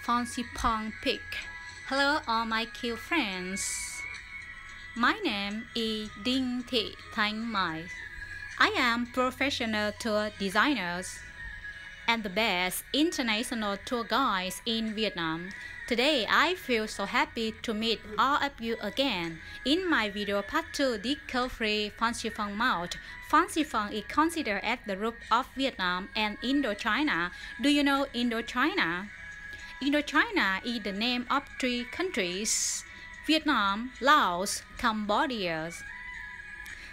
Fansipan Peak. Hello all my cute friends. My name is Dinh Thị Thanh Mai. I am professional tour designer and the best international tour guides in Vietnam. Today I feel so happy to meet all of you again. In my video part 2, the carefree Fansipan Mount. Fansipan is considered as the root of Vietnam and Indochina. Do you know Indochina? Indochina is the name of 3 countries: Vietnam, Laos, Cambodia.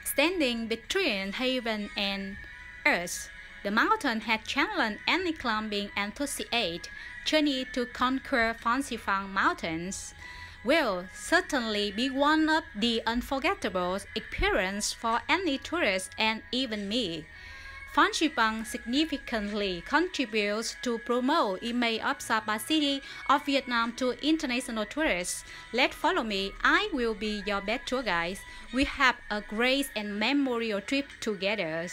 Standing between heaven and earth, the mountain had challenged any climbing enthusiast journey to conquer Fansipan Mountains. Will certainly be one of the unforgettable experiences for any tourist and even me. Fansipan significantly contributes to promote image of Sapa city of Vietnam to international tourists. Let's follow me. I will be your best tour guide. We have a great and memorable trip together.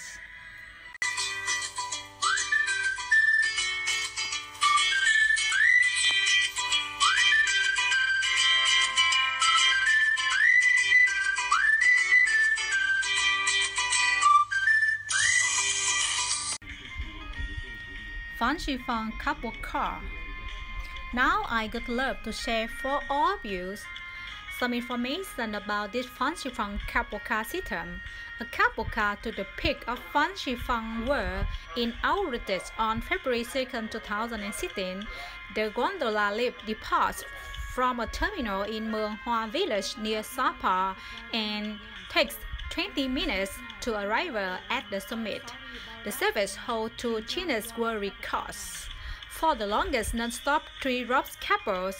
Fansipan cable car. Now I would love to share for all of you some information about this Fansipan cable car system. A cable car to the peak of Fansipan were inaugurated on February 2, 2016. The gondola lift departs from a terminal in Muang Hoa village near Sapa and takes 20 minutes to arrive at the summit. The service holds 2 Guinness World Records for the longest non-stop 3-rope cable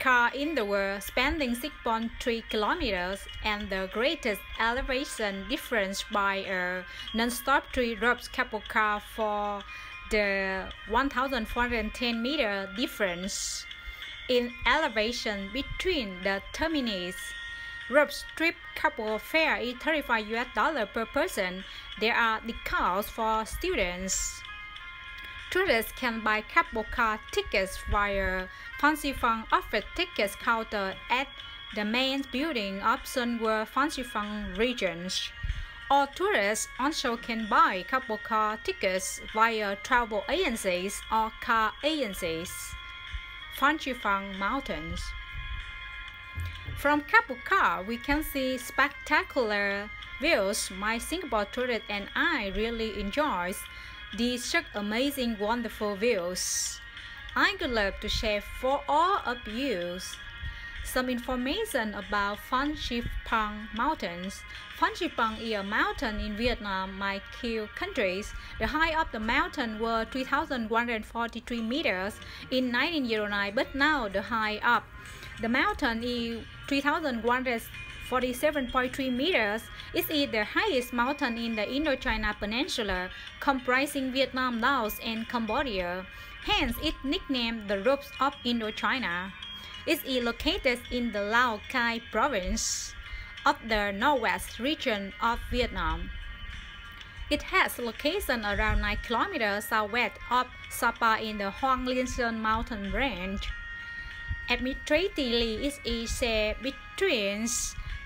car in the world, spanning 6.3 kilometers, and the greatest elevation difference by a non-stop 3-rope cable car for the 1,410-meter difference in elevation between the terminus. Rope strip cable fare is $35 per person. There are discounts for students. Tourists can buy cable car tickets via Fansipan office tickets counter at the main building of Sun World Fansipan regions. All tourists also can buy cable car tickets via travel agencies or car agencies. Fansipan Mountains. From cable car, we can see spectacular views. My Singapore tourist and I really enjoy these such amazing, wonderful views. I would love to share for all of you some information about Fansipan Mountains. Fansipan is a mountain in Vietnam, my cute countries. The height of the mountain was 3,143 meters in 1909, but now the height of the mountain is 3,147.3 meters. It is the highest mountain in the Indochina Peninsula, comprising Vietnam, Laos, and Cambodia. Hence, it nicknamed the Roots of Indochina. It is located in the Lao Cai province of the northwest region of Vietnam. It has location around 9 kilometers southwest of Sapa in the Hoang Liên Sơn mountain range. Administratively, it is shared between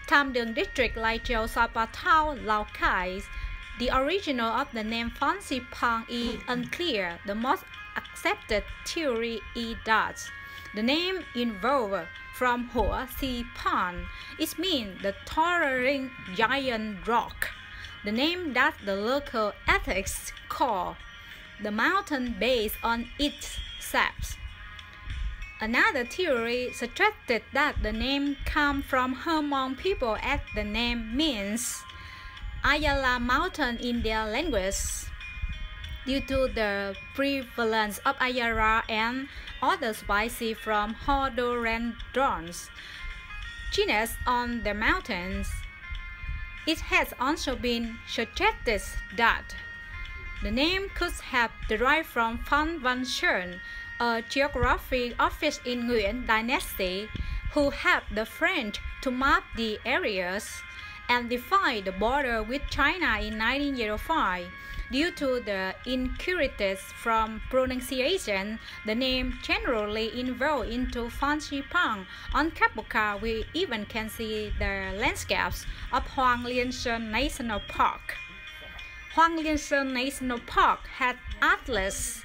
Tam Đường district, Lai Châu, Sapa town, Lao Cai. The original of the name Fansipan is unclear. The most accepted theory is that the name evolved from Hoa Si Pan. It means the towering giant rock, the name that the local atheists call the mountain based on its shape. Another theory suggested that the name comes from Hmong people, as the name means Ayala mountain in their language. Due to the prevalence of Ayala and other species from rhododendrons genus on the mountains, it has also been suggested that the name could have derived from Phan Văn Sơn, a geography officer in Nguyen dynasty who helped the French to map the areas and defined the border with China in 1905. Due to the inaccuracies from pronunciation, the name generally evolved into Fansipan. On Kapoka, we even can see the landscapes of Hoang Liên Sơn National Park. Hoang Liên Sơn National Park had atlas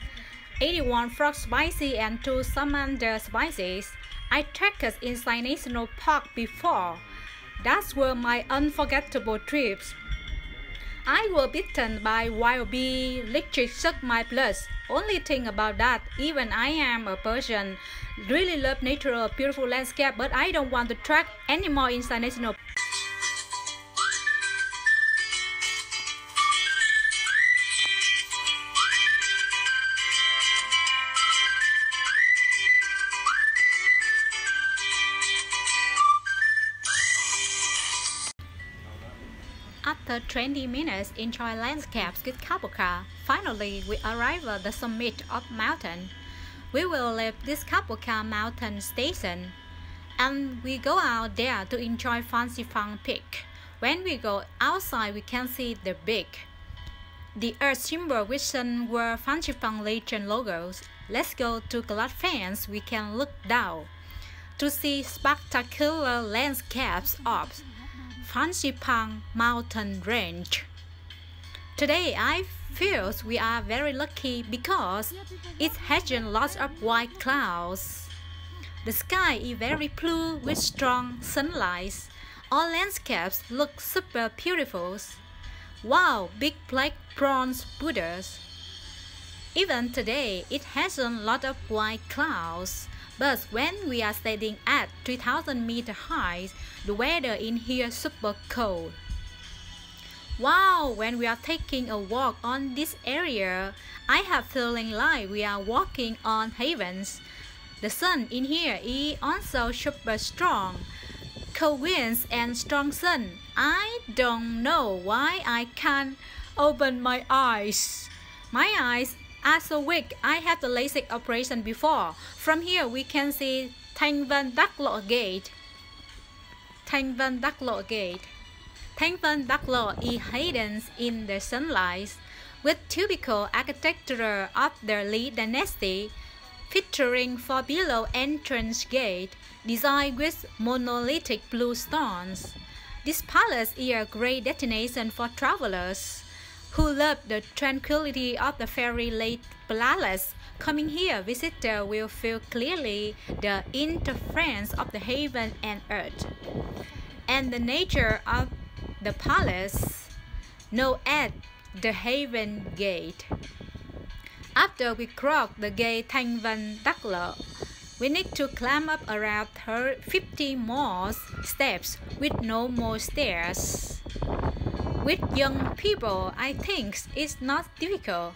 81 frog species and 2 salamander species. I trekked inside National Park before. That were my unforgettable trips. I was bitten by wild bee, literally sucked my blood. Only thing about that, even I am a person, really love natural, beautiful landscape, but I don't want to trek anymore inside National Park. After 20 minutes enjoy landscapes with cable car, finally we arrive at the summit of mountain. We will leave this cable car mountain station and we go out there to enjoy Fansipan Peak. When we go outside we can see the peak. The earth symbol with sun were Fansipan legend logos. Let's go to glass fence we can look down to see spectacular landscapes of Fansipan mountain range. Today I feel we are very lucky because it has lots of white clouds. The sky is very blue with strong sunlight. All landscapes look super beautiful. Wow, big black bronze Buddhas. Even today it has a lot of white clouds. But when we are standing at 3,000 meter high, the weather in here is super cold. Wow, when we are taking a walk on this area, I have feeling like we are walking on heavens. The sun in here is also super strong. Cold winds and strong sun. I don't know why I can't open my eyes. My eyes are so weak. I had the LASIK operation before. From here we can see Thanh Vân Đắc Lộ Gate. Thanh Vân Đắc Lộ Gate. Thanh Vân Đắc Lộ is hidden in the sunlight with typical architecture of the Lý dynasty, featuring four below entrance gate designed with monolithic blue stones. This palace is a great destination for travelers who love the tranquility of the fairy lake palace. Coming here, visitors will feel clearly the interference of the heaven and earth, and the nature of the palace, known as the Heaven Gate. After we cross the gate Thanh Vân Đắc Lộ, we need to climb up around 50 more steps with no more stairs. With young people, I think it's not difficult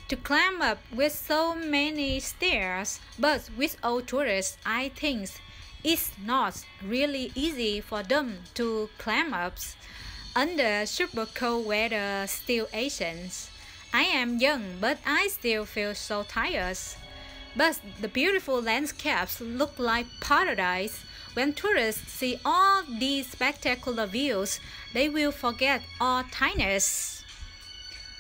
to climb up with so many stairs, but with old tourists, I think it's not really easy for them to climb up under super cold weather situations. I am young, but I still feel so tired. But the beautiful landscapes look like paradise. When tourists see all these spectacular views, they will forget all tiredness.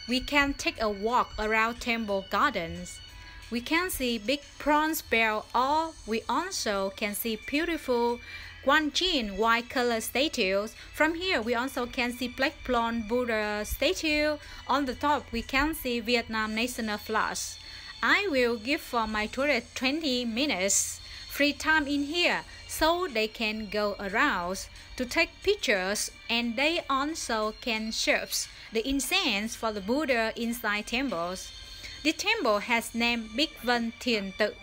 We can take a walk around temple gardens. We can see big bronze bell, or we also can see beautiful Guanjin white color statues. From here we also can see black bronze Buddha statue. On the top we can see Vietnam national flag. I will give for my tourists 20 minutes free time in here so they can go around to take pictures, and they also can serve the incense for the Buddha inside temples. The temple has name Big Vân Thiền Tự.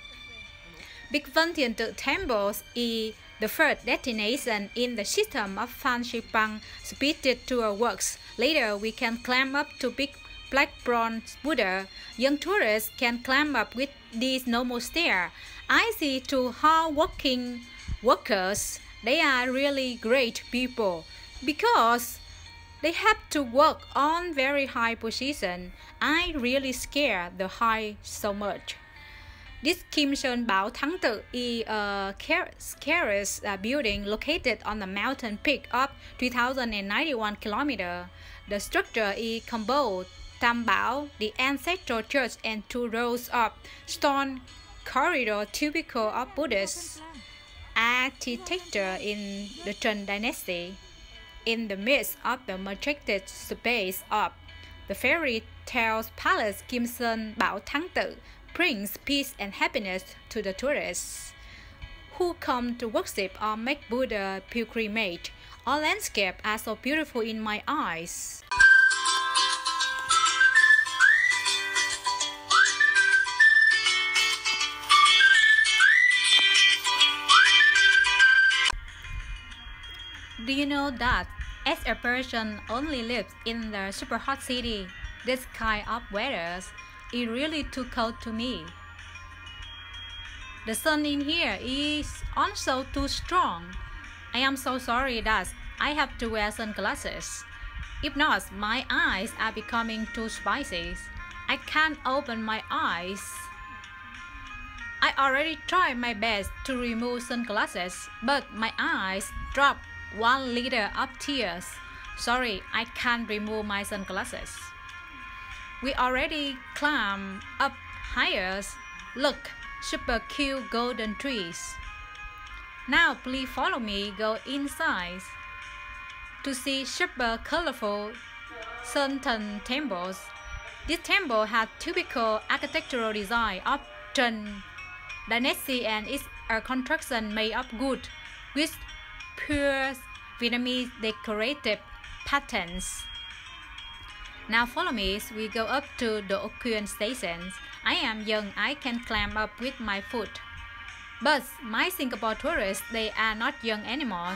Big Vân Thiền Tự temples is the first destination in the system of Fansipan speeded tour works. Later we can climb up to big black bronze Buddha. Young tourists can climb up with these normal stairs. I see two hard-working workers. They are really great people because they have to work on very high position. I really scare the height so much. This Kim Sơn Bảo Thắng Tự is a scarce building located on the mountain peak of 3,091 km. The structure is composed Tam Bảo, the ancestral church, and 2 rows of stone corridor typical of Buddhist architecture in the Trần Dynasty. In the midst of the majestic space of the fairy tale palace, Kim Sơn Bảo Thắng Tự brings peace and happiness to the tourists who come to worship or make Buddha pilgrimage. All landscapes are so beautiful in my eyes. Do you know that as a person only lives in the super hot city, this kind of weather is really too cold to me. The sun in here is also too strong. I am so sorry that I have to wear sunglasses. If not, my eyes are becoming too spicy. I can't open my eyes. I already tried my best to remove sunglasses, but my eyes dropped 1 liter of tears. Sorry, I can't remove my sunglasses. We already climbed up higher. Look, super cute golden trees. Now please follow me go inside to see super colorful Sơn temples. This temple has typical architectural design of Trần Dynasty and is a construction made of wood with pure Vietnamese decorative patterns. Now follow me, we go up to the Oquien station. I am young, I can climb up with my foot. But my Singapore tourists, they are not young anymore.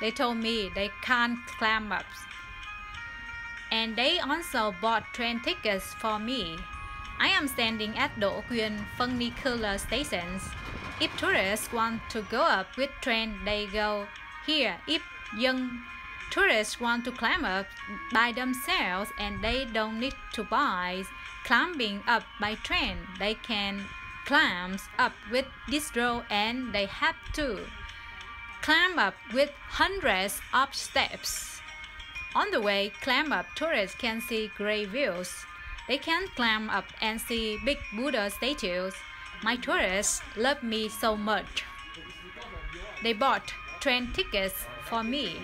They told me they can't climb up. And they also bought train tickets for me. I am standing at the Oquien funicular stations. If tourists want to go up with train, they go here. If young tourists want to climb up by themselves and they don't need to buy climbing up by train, they can climb up with this road and they have to climb up with hundreds of steps. On the way, climb up, tourists can see great views. They can climb up and see big Buddha statues. My tourists love me so much. They bought train tickets for me.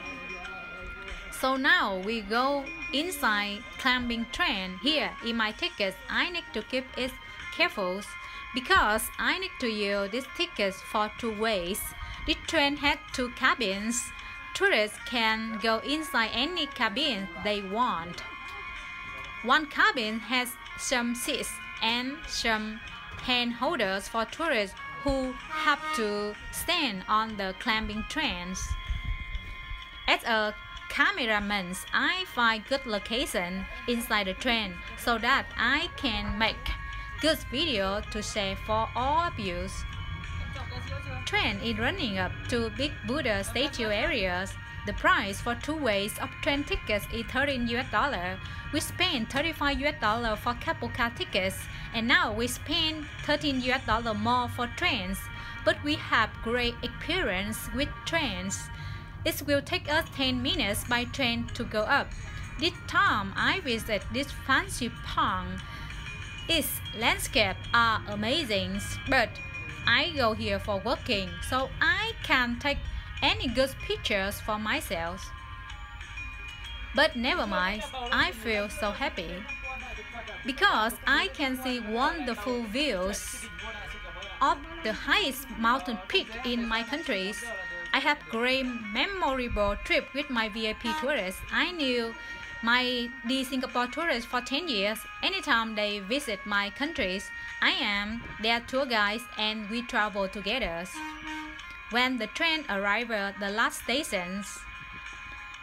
So now we go inside climbing train. Here in my tickets, I need to keep it careful because I need to use this ticket for 2 ways. This train has 2 cabins. Tourists can go inside any cabin they want. One cabin has some seats and some hand holders for tourists who have to stand on the climbing trains. As a cameraman, I find good location inside the train so that I can make good video to share for all of you. Train is running up to big Buddha statue areas. The price for 2 ways of train tickets is $13. We spent $35 for cable car tickets, and now we spend $13 more for trains. But we have great experience with trains. It will take us 10 minutes by train to go up. This time I visit this Fansipan. Its landscapes are amazing, but I go here for working, so I can't take any good pictures for myself. But never mind, I feel so happy because I can see wonderful views of the highest mountain peak in my country. I have great memorable trip with my VIP tourists. I knew the Singapore tourists for 10 years. Anytime they visit my countries, I am their tour guide and we travel together. When the train arrives at the last stations,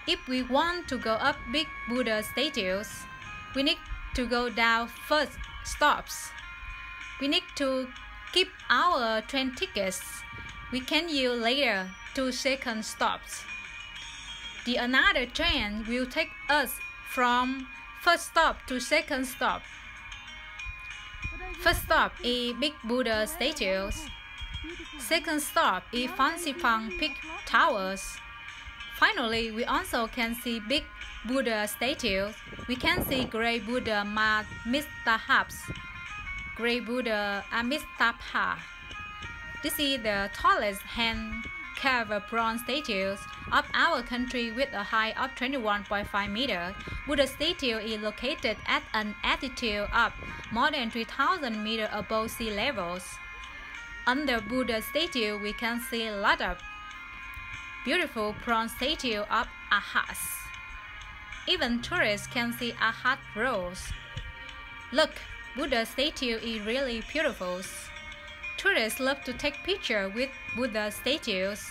if we want to go up big Buddha statues, we need to go down first stops. We need to keep our train tickets. We can use later 2 second stops. The another train will take us from first stop to second stop. First stop is Big Buddha statues. Second stop is Fansipan Peak Towers. Finally, we also can see Big Buddha statues. We can see Great Buddha Amitabha. Great Buddha Amitabha. This is the tallest hand-carved bronze statues of our country with a height of 21.5 meters. Buddha statue is located at an altitude of more than 3,000 meters above sea levels. Under Buddha statue, we can see a lot of beautiful bronze statue of Arhats. Even tourists can see Arhat rose. Look, Buddha statue is really beautiful. Tourists love to take pictures with Buddha statues.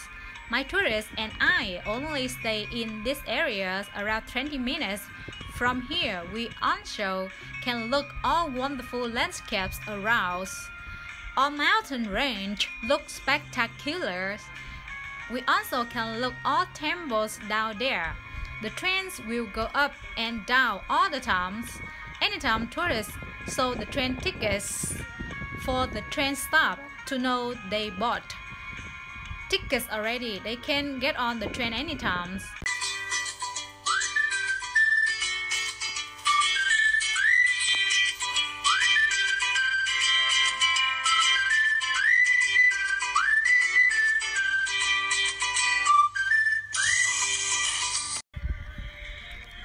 My tourists and I only stay in these areas around 20 minutes. From here, we also can look all wonderful landscapes around. Our mountain range looks spectacular. We also can look all temples down there. The trains will go up and down all the time. Anytime tourists show the train tickets for the train stop to know they bought tickets already. They can get on the train anytime.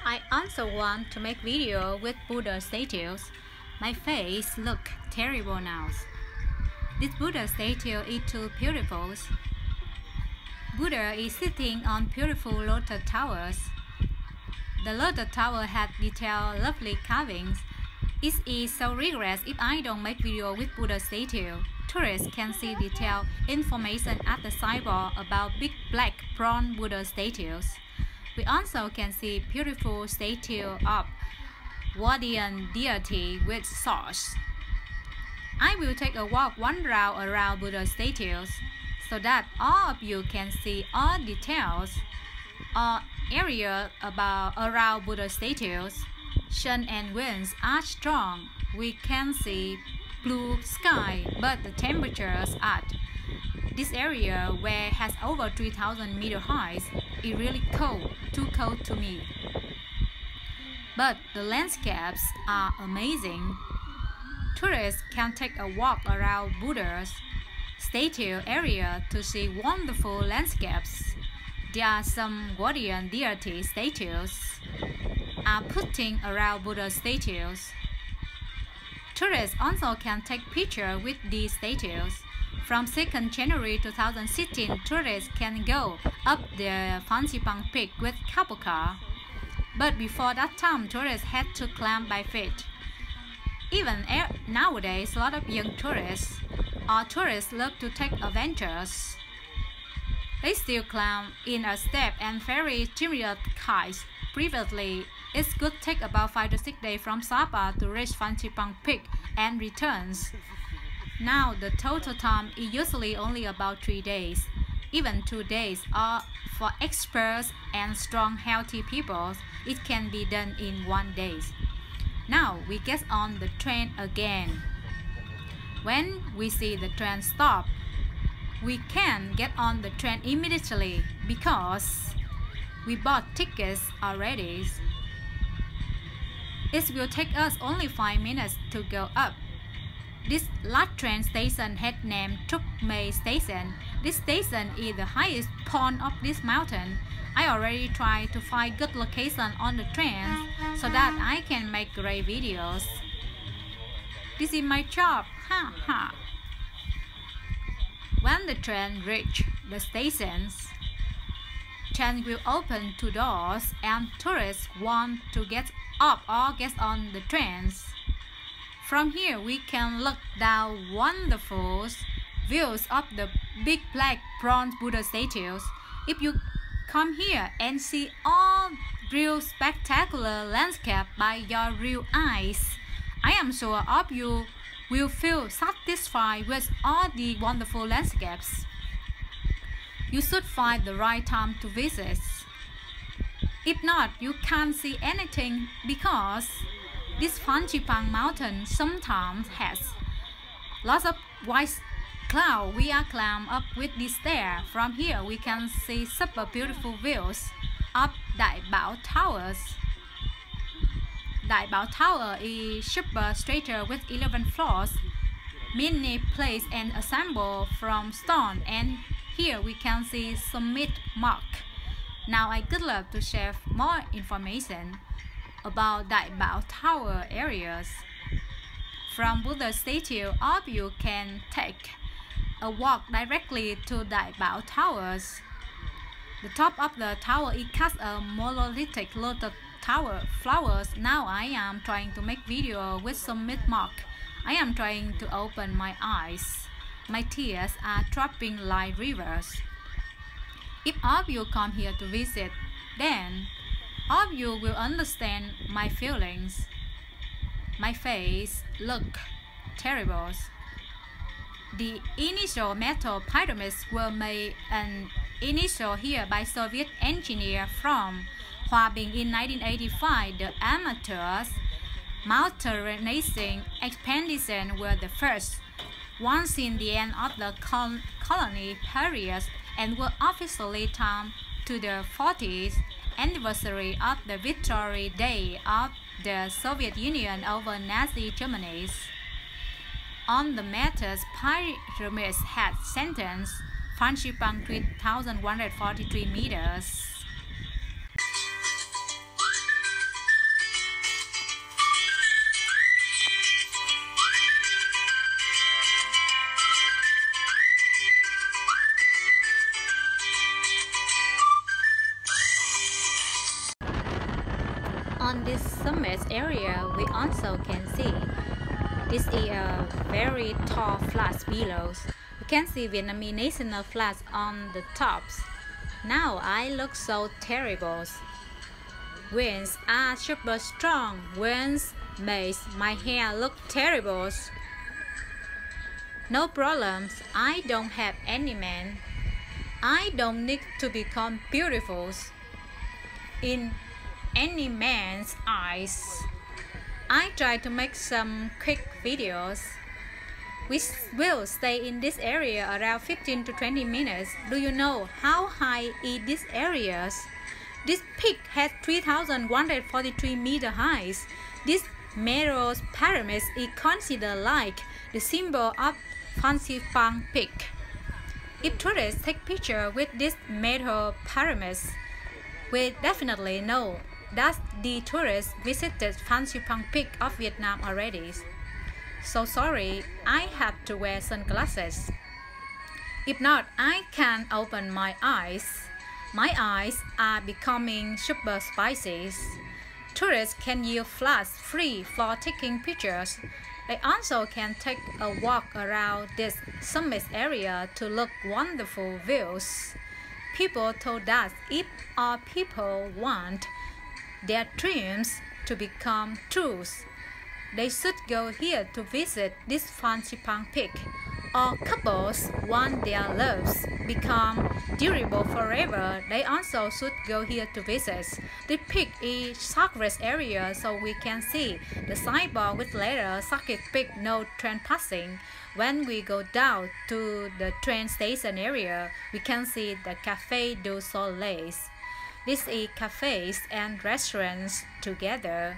I also want to make video with Buddha statues. My face look terrible now. This Buddha statue is too beautiful. Buddha is sitting on beautiful lotus towers. The lotus tower had detailed, lovely carvings. It is so regret if I don't make video with Buddha statue. Tourists can see detailed information at the signboard about big black bronze Buddha statues. We also can see beautiful statue of guardian deity with swords. I will take a walk one round around Buddha statues so that all of you can see all details or area around Buddha statues. Sun and winds are strong. We can see blue sky, but the temperatures at this area, where has over 3,000 meter height, is really cold, too cold to me. But the landscapes are amazing. Tourists can take a walk around Buddha's statue area to see wonderful landscapes. There are some guardian deity statues are putting around Buddha statues. Tourists also can take pictures with these statues. From 2nd January 2016, tourists can go up the Fansipan Peak with cable car. But before that time, tourists had to climb by feet. Even nowadays, a lot of young tourists or tourists love to take adventures. They still climb in a step and very timid kites. Previously, it could take about 5 to 6 days from Sapa to reach Fansipan Peak and returns. Now, the total time is usually only about 3 days. Even 2 days, or for experts and strong, healthy people, it can be done in 1 day. Now, we get on the train again. When we see the train stop, we can get on the train immediately because we bought tickets already. It will take us only 5 minutes to go up. This last train station had named Trukmei Station. This station is the highest point of this mountain. I already tried to find good location on the train so that I can make great videos. This is my job, ha ha. When the train reaches the stations, train will open 2 doors and tourists want to get up or get on the trains. From here, we can look down wonderful views of the big black bronze Buddha statues. If you come here and see all real spectacular landscape by your real eyes, I am sure all of you will feel satisfied with all the wonderful landscapes. You should find the right time to visit. If not, you can't see anything because this Fansipan mountain sometimes has Lots of white cloud. We are climb up with this stair. From here we can see super beautiful views of Đại Bảo Towers. Đại Bảo Tower is super structure with 11 floors, many placed and assembled from stone, and here we can see summit mark. Now I would love to share more information about Đại Bảo Tower areas. From Buddha statue, all of you can take a walk directly to Đại Bảo Towers. The top of the tower is cast a monolithic lotus tower flowers. Now I am trying to make video with summit mark. I am trying to open my eyes. My tears are dropping like rivers. If all of you come here to visit, then all of you will understand my feelings. My face look terrible. The initial metal pyramids were made an initial here by Soviet engineer from Hòa Bình in 1985. The amateurs mountaineering expedition were the first one since the end of the colony period and were officially timed to the 40th anniversary of the Victory Day of the Soviet Union over Nazi Germany. On the matters, pyramids had sentenced Fansipan 3,143 meters. On this summit area, we also can see this is a very tall flat below. You can see Vietnamese national flags on the tops. Now I look so terrible. Winds are super strong. Winds makes my hair look terrible. No problems. I don't have any man. I don't need to become beautiful in any man's eyes. I try to make some quick videos. We will stay in this area around 15 to 20 minutes. Do you know how high is this area? This peak has 3,143 meter high. This metal pyramid is considered like the symbol of Fansipan peak. If tourists take picture with this metal pyramids, we definitely know that the tourists visited Fansipan Peak of Vietnam already. So sorry, I have to wear sunglasses. If not, I can't open my eyes. My eyes are becoming super spicy. Tourists can use flash free for taking pictures. They also can take a walk around this summit area to look wonderful views. People told us if our people want their dreams to become truth, they should go here to visit this Fansipan Peak. Or couples want their loves become durable forever, they also should go here to visit. The peak is sacred area, so we can see the signboard with letter Sacred Peak, no train passing. When we go down to the train station area, we can see the Café du Soleil. This is cafes and restaurants together.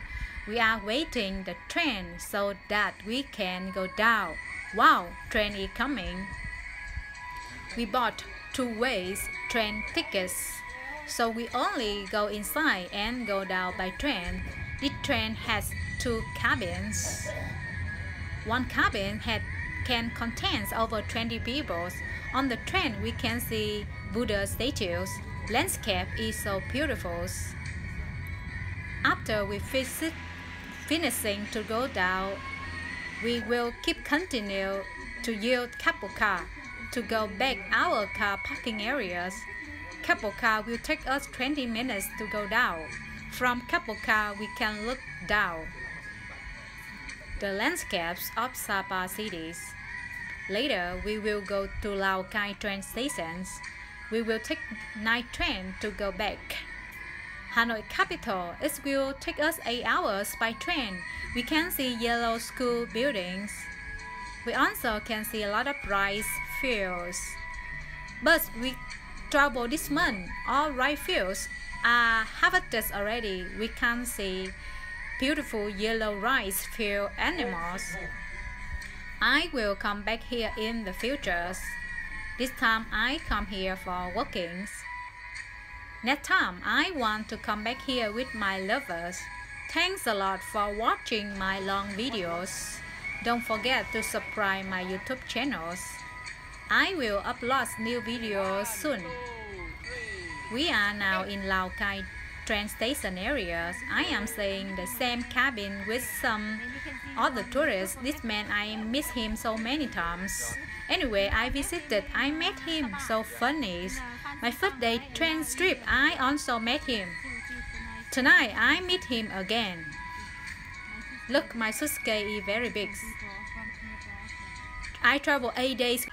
We are waiting the train so that we can go down. Wow, train is coming. We bought two-way train tickets, so we only go inside and go down by train. This train has two cabins. One cabin can contain over 20 people. On the train, we can see Buddha statues. Landscape is so beautiful. After we finishing to go down, we will continue to use cable car to go back our car parking areas. Cable car will take us 20 minutes to go down. From cable car, we can look down the landscapes of Sapa cities. Later, we will go to Lào Cai train stations. We will take night train to go back. Hanoi capital, it will take us 8 hours by train. We can see yellow school buildings. We also can see a lot of rice fields. But we travel this month, all rice fields are harvested already. We can see beautiful yellow rice field animals. I will come back here in the future. This time I come here for walking. Next time I want to come back here with my lovers. Thanks a lot for watching my long videos. Don't forget to subscribe my YouTube channels. I will upload new videos soon. We are now in Lao Cai train station areas. I am staying the same cabin with some other tourists. This man, I miss him so many times. Anyway, I visited, I met him, so funny. My first day train trip, I also met him. Tonight, I meet him again. Look, my suitcase is very big. I travel 8 days.